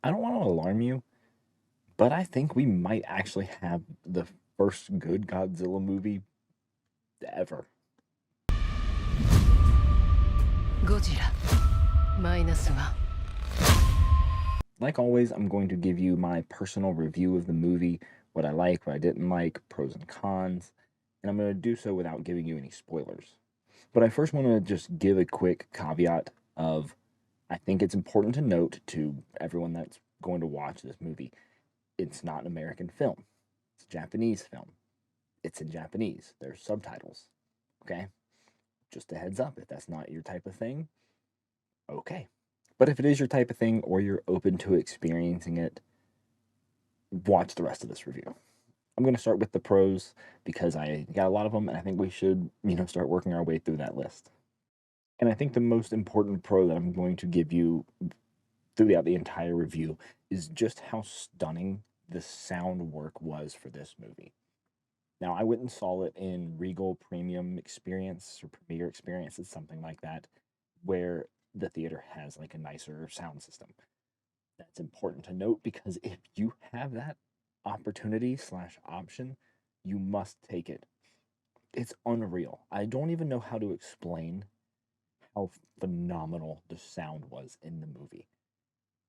I don't want to alarm you, but I think we might actually have the first good Godzilla movie ever. ゴジラマイナスワン Like always, I'm going to give you my personal review of the movie, what I like, what I didn't like, pros and cons, and I'm going to do so without giving you any spoilers. But I first want to just give a quick caveat of I think it's important to note to everyone that's going to watch this movie, it's not an American film. It's a Japanese film. It's in Japanese. There's subtitles. Okay? Just a heads up, if that's not your type of thing, okay. But if it is your type of thing or you're open to experiencing it, watch the rest of this review. I'm going to start with the pros because I got a lot of them and I think we should, start working our way through that list. And I think the most important pro that I'm going to give you throughout the entire review is just how stunning the sound work was for this movie. Now, I went and saw it in Regal Premium Experience or Premier Experiences, something like that, where the theater has like a nicer sound system. That's important to note because if you have that opportunity slash option, you must take it. It's unreal. I don't even know how to explain how phenomenal the sound was in the movie.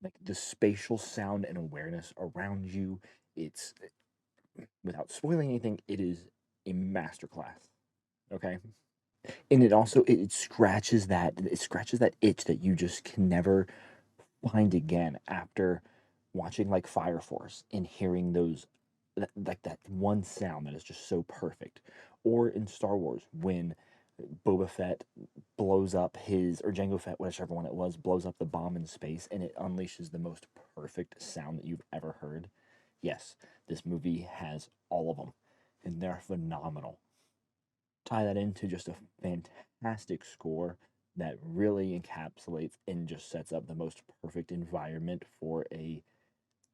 Like the spatial sound and awareness around you, it's without spoiling anything, it is a masterclass. Okay? And it scratches that itch that you just can never find again after watching like Fire Force and hearing those like that one sound that is just so perfect. Or in Star Wars when Boba Fett blows up his or Jango Fett, whichever one it was, blows up the bomb in space and it unleashes the most perfect sound that you've ever heard. Yes, this movie has all of them and they're phenomenal. Tie that into just a fantastic score that really encapsulates and just sets up the most perfect environment for a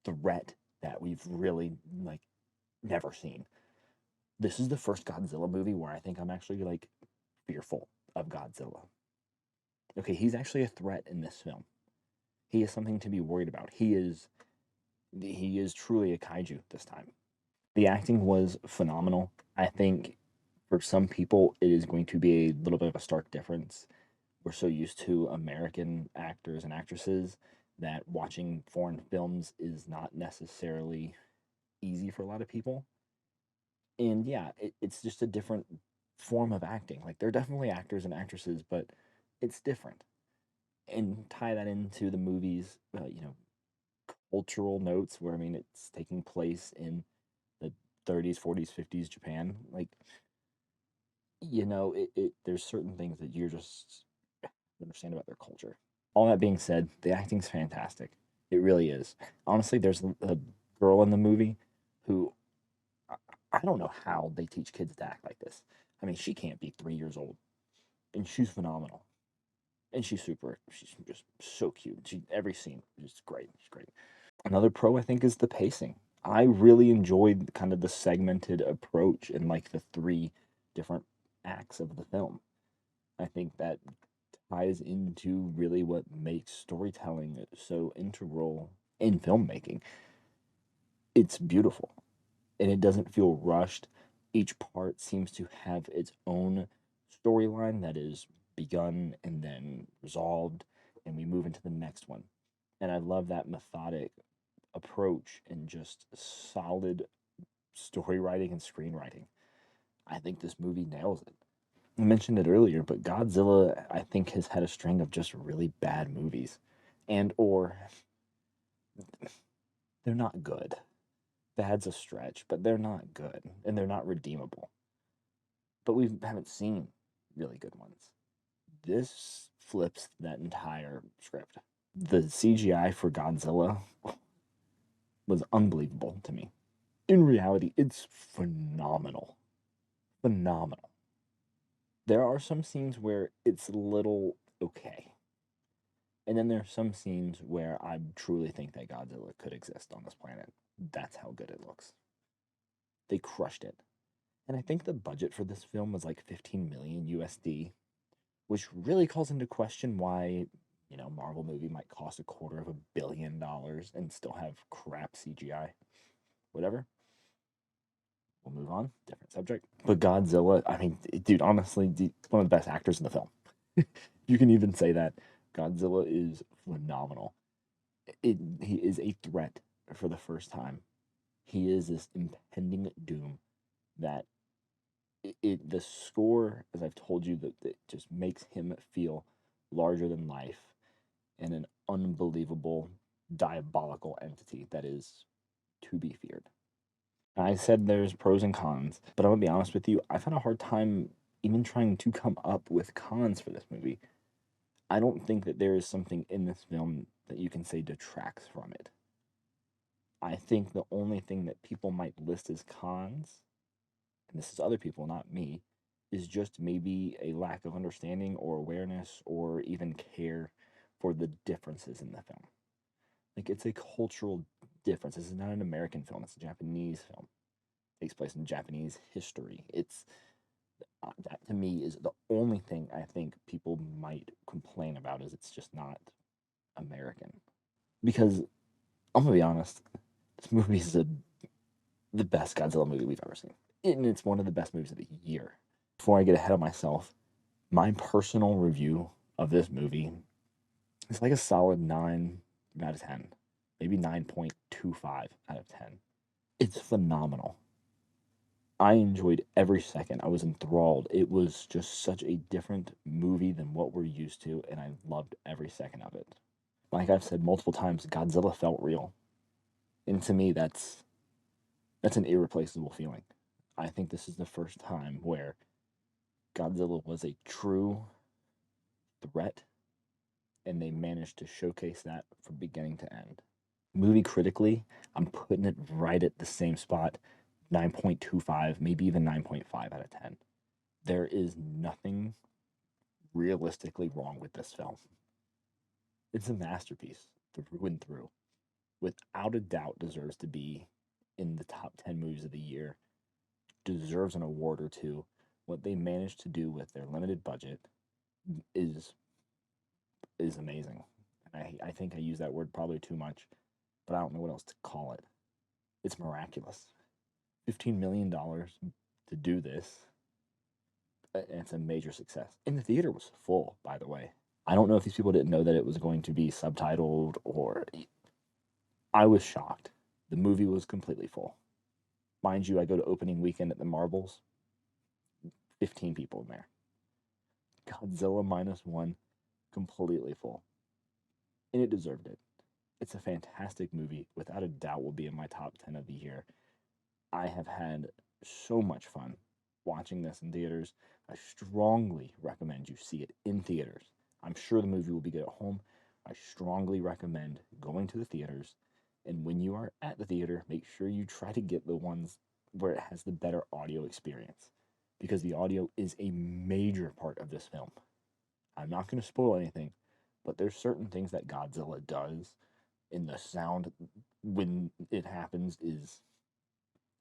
threat that we've really like never seen. This is the first Godzilla movie where I think I'm actually like fearful of Godzilla. Okay, he's actually a threat in this film. He is something to be worried about. He is truly a kaiju this time. The acting was phenomenal. I think for some people it is going to be a little bit of a stark difference. We're so used to American actors and actresses that watching foreign films is not necessarily easy for a lot of people. And yeah, it's just a different form of acting. Like they're definitely actors and actresses, but it's different. And tie that into the movie's, cultural notes, where I mean, it's taking place in the 30s, 40s, 50s Japan. Like, there's certain things that you're just understand about their culture. All that being said, the acting's fantastic. It really is. Honestly, there's a girl in the movie who I, I don't know how they teach kids to act like this. I mean, she can't be 3 years old, and she's phenomenal. And she's just so cute. Every scene is great. She's great. Another pro, I think, is the pacing. I really enjoyed kind of the segmented approach in like the three different acts of the film. I think that ties into really what makes storytelling so integral in filmmaking. It's beautiful and it doesn't feel rushed. Each part seems to have its own storyline that is begun and then resolved, and we move into the next one. And I love that methodic approach and just solid story writing and screenwriting. I think this movie nails it. I mentioned it earlier, but Godzilla, I think, has had a string of just really bad movies, and or they're not good. Bad's a stretch, but they're not good, and they're not redeemable. But we haven't seen really good ones. This flips that entire script. The CGI for Godzilla was unbelievable to me. In reality, it's phenomenal. Phenomenal. There are some scenes where it's a little okay. And then there are some scenes where I truly think that Godzilla could exist on this planet. That's how good it looks. They crushed it. And I think the budget for this film was like 15 million USD, which really calls into question why, Marvel movie might cost $250 million. theaters and still have crap CGI. Whatever. We'll move on. Different subject. But Godzilla, I mean, dude, honestly, one of the best actors in the film. You can even say that. Godzilla is phenomenal. He is a threat for the first time. He is this impending doom that the score, as I've told you, that it just makes him feel larger than life and an unbelievable diabolical entity that is to be feared. I said there's pros and cons, but I'm gonna be honest with you, I've had a hard time even trying to come up with cons for this movie. I don't think that there is something in this film that you can say detracts from it. I think the only thing that people might list as cons, and this is other people, not me, is just maybe a lack of understanding or awareness or even care for the differences in the film. Like, it's a cultural difference. This is not an American film, it's a Japanese film. It takes place in Japanese history. It's that to me is the only thing I think people might complain about is it's just not American. Because I'm gonna be honest, this movie is the best Godzilla movie we've ever seen. And it's one of the best movies of the year. Before I get ahead of myself, my personal review of this movie is like a solid 9 out of 10, maybe 9.25 out of 10. It's phenomenal. I enjoyed every second. I was enthralled. It was just such a different movie than what we're used to, and I loved every second of it. Like I've said multiple times, Godzilla felt real. And to me, that's an irreplaceable feeling. I think this is the first time where Godzilla was a true threat, and they managed to showcase that from beginning to end. Movie critically, I'm putting it right at the same spot, 9.25, maybe even 9.5 out of 10. There is nothing realistically wrong with this film. It's a masterpiece through and through. Without a doubt, deserves to be in the top 10 movies of the year, deserves an award or two. What they managed to do with their limited budget is is amazing. I think I use that word probably too much, but I don't know what else to call it. It's miraculous. $15 million to do this, and it's a major success. And the theater was full, by the way. I don't know if these people didn't know that it was going to be subtitled or. I was shocked. The movie was completely full. Mind you, I go to opening weekend at the Marbles, 15 people in there. Godzilla minus one, completely full. And it deserved it. It's a fantastic movie. Without a doubt, will be in my top 10 of the year. I have had so much fun watching this in theaters. I strongly recommend you see it in theaters. I'm sure the movie will be good at home. I strongly recommend going to the theaters. And when you are at the theater, make sure you try to get the ones where it has the better audio experience, because the audio is a major part of this film. I'm not going to spoil anything, but there's certain things that Godzilla does in the sound when it happens is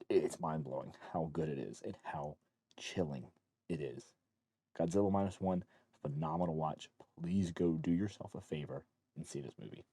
it's mind blowing how good it is and how chilling it is. Godzilla minus one, phenomenal watch. Please go do yourself a favor and see this movie.